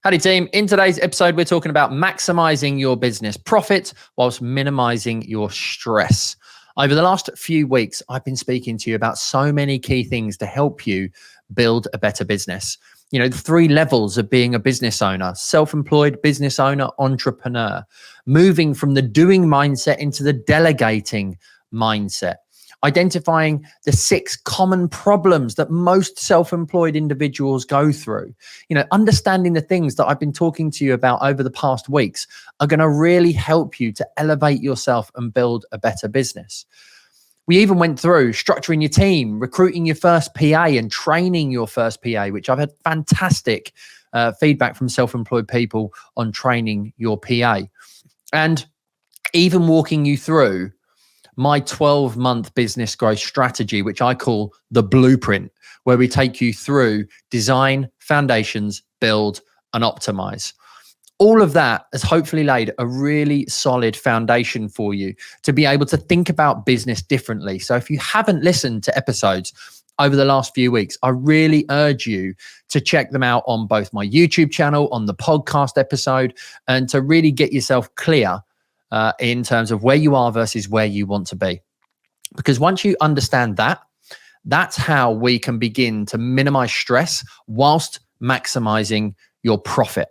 Howdy team. In today's episode, we're talking about maximizing your business profit whilst minimizing your stress. Over the last few weeks, I've been speaking to you about so many key things to help you build a better business. You know, the 3 levels of being a business owner: self-employed, business owner, entrepreneur, moving from the doing mindset into the delegating mindset, identifying the 6 common problems that most self-employed individuals go through. You know, understanding the things that I've been talking to you about over the past weeks are going to really help you to elevate yourself and build a better business. We even went through structuring your team, recruiting your first PA and training your first PA, which I've had fantastic feedback from self-employed people on training your PA. And even walking you through my 12-month business growth strategy, which I call the blueprint, where we take you through design, foundations, build, and optimize. All of that has hopefully laid a really solid foundation for you to be able to think about business differently. So if you haven't listened to episodes over the last few weeks, I really urge you to check them out on both my YouTube channel, on the podcast episode, and to really get yourself clear in terms of where you are versus where you want to be. Because once you understand that, that's how we can begin to minimize stress whilst maximizing your profit.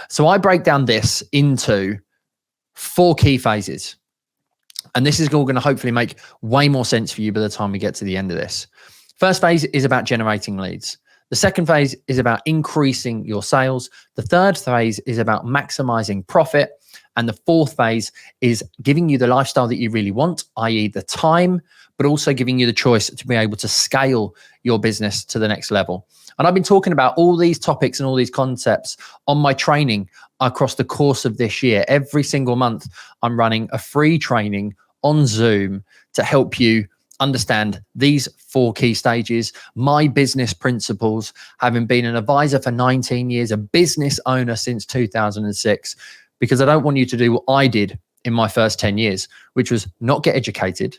So I break down this into 4 key phases. And this is all going to hopefully make way more sense for you by the time we get to the end of this. First phase is about generating leads. The second phase is about increasing your sales. The third phase is about maximizing profit. And the fourth phase is giving you the lifestyle that you really want, i.e. the time, but also giving you the choice to be able to scale your business to the next level. And I've been talking about all these topics and all these concepts on my training across the course of this year. Every single month, I'm running a free training on Zoom to help you understand these 4 key stages, my business principles, having been an advisor for 19 years, a business owner since 2006, because I don't want you to do what I did in my first 10 years, which was not get educated,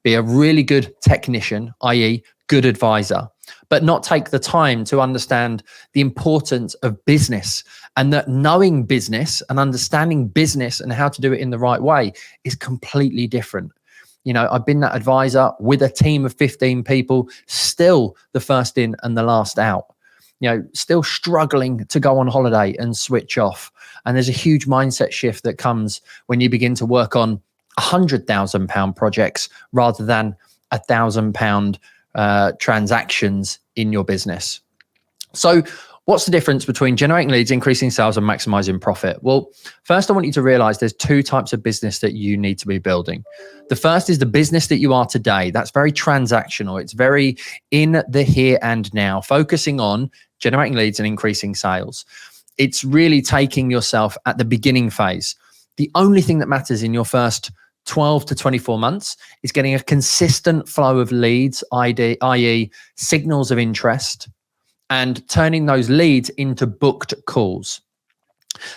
be a really good technician, i.e. good advisor, but not take the time to understand the importance of business, and that knowing business and understanding business and how to do it in the right way is completely different. You know, I've been that advisor with a team of 15 people, still the first in and the last out. You know, still struggling to go on holiday and switch off. And there's a huge mindset shift that comes when you begin to work on £100,000 projects rather than £1,000 transactions in your business. So what's the difference between generating leads, increasing sales, and maximizing profit? Well, first I want you to realize there's 2 types of business that you need to be building. The first is the business that you are today. That's very transactional. It's very in the here and now, focusing on generating leads and increasing sales. It's really taking yourself at the beginning phase. The only thing that matters in your first 12 to 24 months is getting a consistent flow of leads, i.e. signals of interest, and turning those leads into booked calls.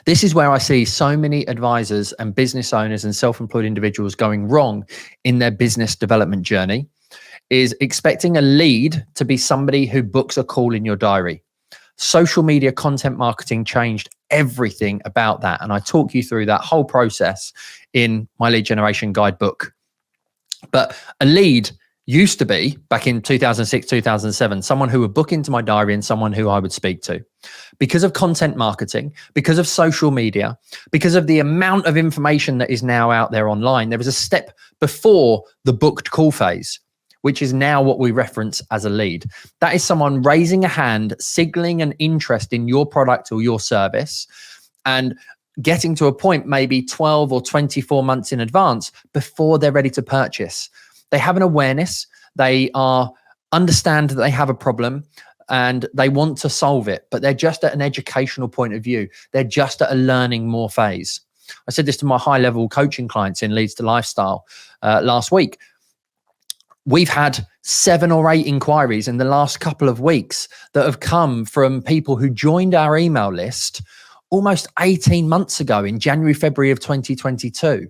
This is where I see so many advisors and business owners and self-employed individuals going wrong in their business development journey, is expecting a lead to be somebody who books a call in your diary. Social media content marketing changed everything about that. And I talk you through that whole process in my lead generation guidebook. But a lead used to be, back in 2006, 2007, someone who would book into my diary and someone who I would speak to. Because of content marketing, because of social media, because of the amount of information that is now out there online, there was a step before the booked call phase, which is now what we reference as a lead. That is someone raising a hand, signaling an interest in your product or your service, and getting to a point maybe 12 or 24 months in advance before they're ready to purchase. They have an awareness, they understand that they have a problem and they want to solve it, but they're just at an educational point of view. They're just at a learning more phase. I said this to my high-level coaching clients in Leads to Lifestyle last week. We've had 7 or 8 inquiries in the last couple of weeks that have come from people who joined our email list almost 18 months ago in January, February of 2022.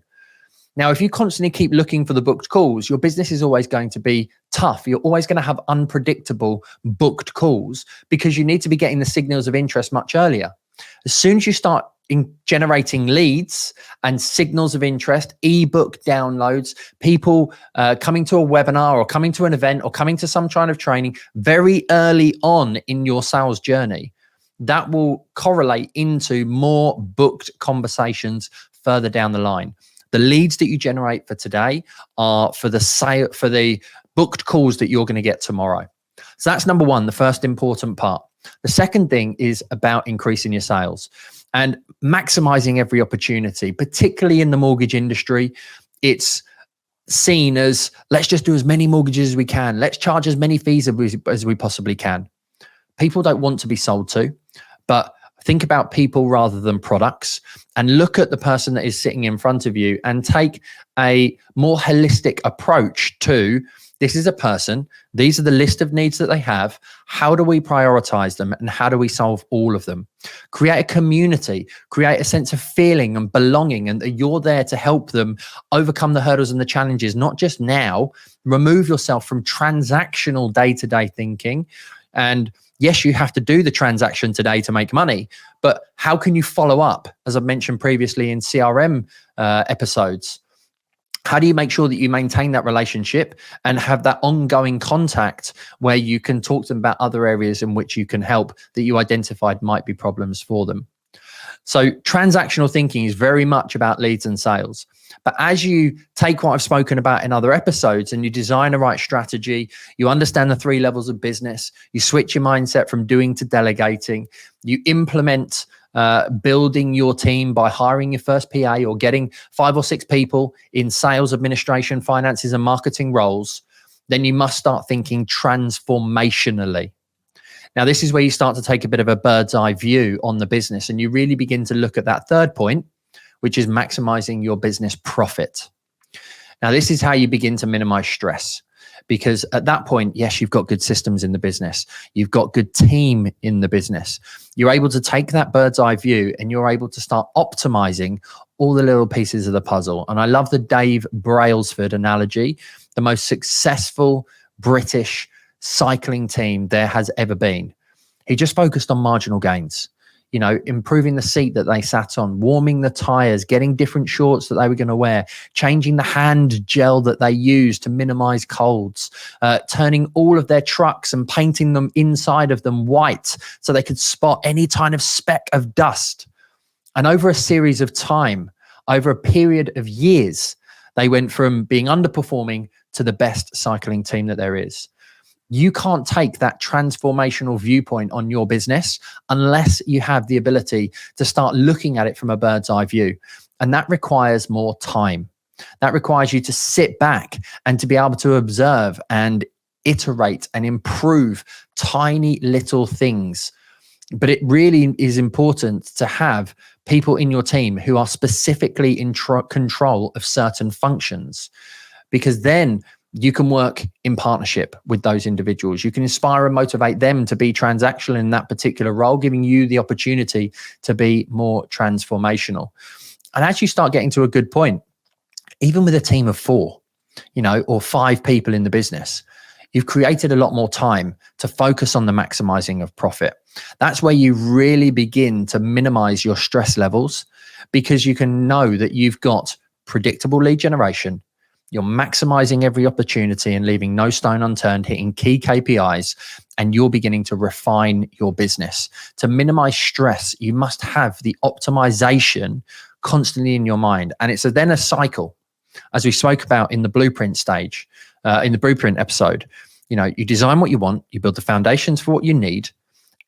Now, if you constantly keep looking for the booked calls, your business is always going to be tough. You're always going to have unpredictable booked calls because you need to be getting the signals of interest much earlier. As soon as you start generating leads and signals of interest, ebook downloads, people coming to a webinar or coming to an event or coming to some kind of training very early on in your sales journey, that will correlate into more booked conversations further down the line. The leads that you generate for today are for the booked calls that you're going to get tomorrow. So that's number one, the first important part. The second thing is about increasing your sales and maximizing every opportunity, particularly in the mortgage industry. It's seen as, let's just do as many mortgages as we can. Let's charge as many fees as we possibly can. People don't want to be sold to, but think about people rather than products, and look at the person that is sitting in front of you and take a more holistic approach to, this is a person, these are the list of needs that they have. How do we prioritize them and how do we solve all of them? Create a community, create a sense of feeling and belonging, and that you're there to help them overcome the hurdles and the challenges, not just now. Remove yourself from transactional day-to-day thinking. And yes, you have to do the transaction today to make money, but how can you follow up? As I've mentioned previously in CRM episodes, how do you make sure that you maintain that relationship and have that ongoing contact where you can talk to them about other areas in which you can help that you identified might be problems for them? So transactional thinking is very much about leads and sales. But as you take what I've spoken about in other episodes and you design a right strategy, you understand the 3 levels of business, you switch your mindset from doing to delegating, you implement building your team by hiring your first PA or getting 5 or 6 people in sales, administration, finances, and marketing roles, then you must start thinking transformationally. Now, this is where you start to take a bit of a bird's eye view on the business, and you really begin to look at that third point, which is maximizing your business profit. Now, this is how you begin to minimize stress, because at that point, yes, you've got good systems in the business. You've got good team in the business. You're able to take that bird's eye view and you're able to start optimizing all the little pieces of the puzzle. And I love the Dave Brailsford analogy, the most successful British cycling team there has ever been. He just focused on marginal gains, improving the seat that they sat on, warming the tires, getting different shorts that they were going to wear, changing the hand gel that they used to minimize colds, turning all of their trucks and painting them inside of them white so they could spot any kind of speck of dust. And over a series of time, over a period of years, they went from being underperforming to the best cycling team that there is. You can't take that transformational viewpoint on your business unless you have the ability to start looking at it from a bird's eye view. And that requires more time. That requires you to sit back and to be able to observe and iterate and improve tiny little things. But it really is important to have people in your team who are specifically in control of certain functions, because then you can work in partnership with those individuals. You can inspire and motivate them to be transactional in that particular role, giving you the opportunity to be more transformational. And as you start getting to a good point, even with a team of 4, or 5 people in the business, you've created a lot more time to focus on the maximizing of profit. That's where you really begin to minimize your stress levels, because you can know that you've got predictable lead generation. You're maximizing every opportunity and leaving no stone unturned, hitting key KPIs, and you're beginning to refine your business. To minimize stress, you must have the optimization constantly in your mind. And it's then a cycle, as we spoke about in the blueprint stage, in the blueprint episode. You design what you want, you build the foundations for what you need,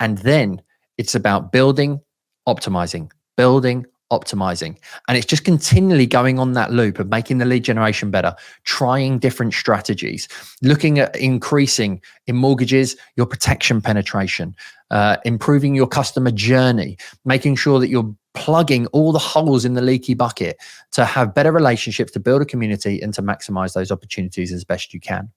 and then it's about building, optimizing, building, optimizing. And it's just continually going on that loop of making the lead generation better, trying different strategies, looking at increasing in mortgages, your protection penetration, improving your customer journey, making sure that you're plugging all the holes in the leaky bucket to have better relationships, to build a community, and to maximize those opportunities as best you can.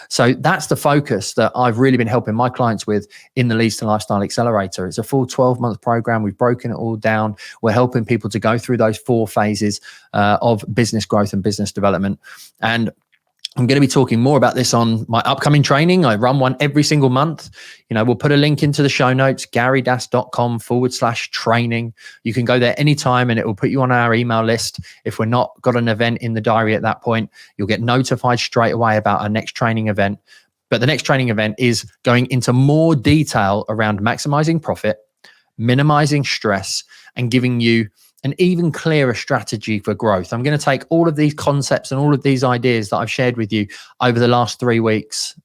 So that's the focus that I've really been helping my clients with in the Leads to Lifestyle Accelerator. It's a full 12-month program. We've broken it all down. We're helping people to go through those 4 phases of business growth and business development. And I'm going to be talking more about this on my upcoming training. I run one every single month. We'll put a link into the show notes, garydas.com/training. You can go there anytime and it will put you on our email list. If we're not got an event in the diary at that point, you'll get notified straight away about our next training event. But the next training event is going into more detail around maximizing profit, minimizing stress, and giving you an even clearer strategy for growth. I'm going to take all of these concepts and all of these ideas that I've shared with you over the last 3 weeks,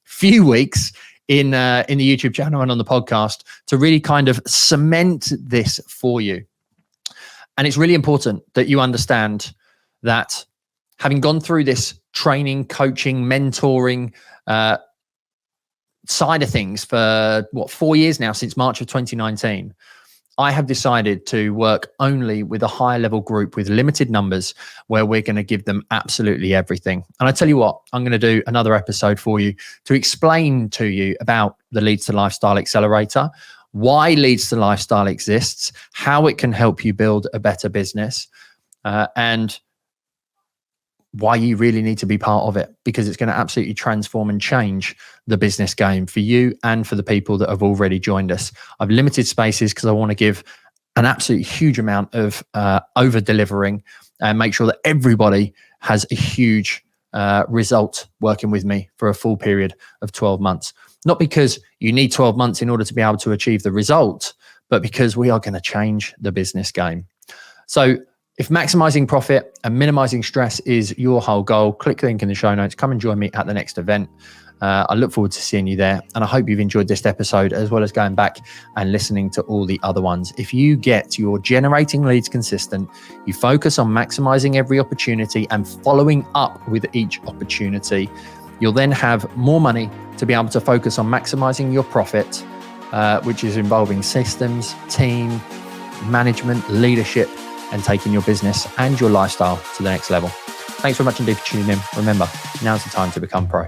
few weeks in the YouTube channel and on the podcast to really kind of cement this for you. And it's really important that you understand that having gone through this training, coaching, mentoring side of things for 4 years now, since March of 2019, I have decided to work only with a higher level group with limited numbers where we're going to give them absolutely everything. And I tell you what, I'm going to do another episode for you to explain to you about the Leads to Lifestyle Accelerator, why Leads to Lifestyle exists, how it can help you build a better business, and why you really need to be part of it, because it's going to absolutely transform and change the business game for you and for the people that have already joined us. I've limited spaces because I want to give an absolutely huge amount of over delivering and make sure that everybody has a huge result working with me for a full period of 12 months. Not because you need 12 months in order to be able to achieve the result, but because we are going to change the business game. So if maximizing profit and minimizing stress is your whole goal, click the link in the show notes. Come and join me at the next event. I look forward to seeing you there. And I hope you've enjoyed this episode as well as going back and listening to all the other ones. If you get your generating leads consistent, you focus on maximizing every opportunity and following up with each opportunity, you'll then have more money to be able to focus on maximizing your profit, which is involving systems, team, management, leadership, and taking your business and your lifestyle to the next level. Thanks very much indeed for tuning in. Remember, now's the time to become pro.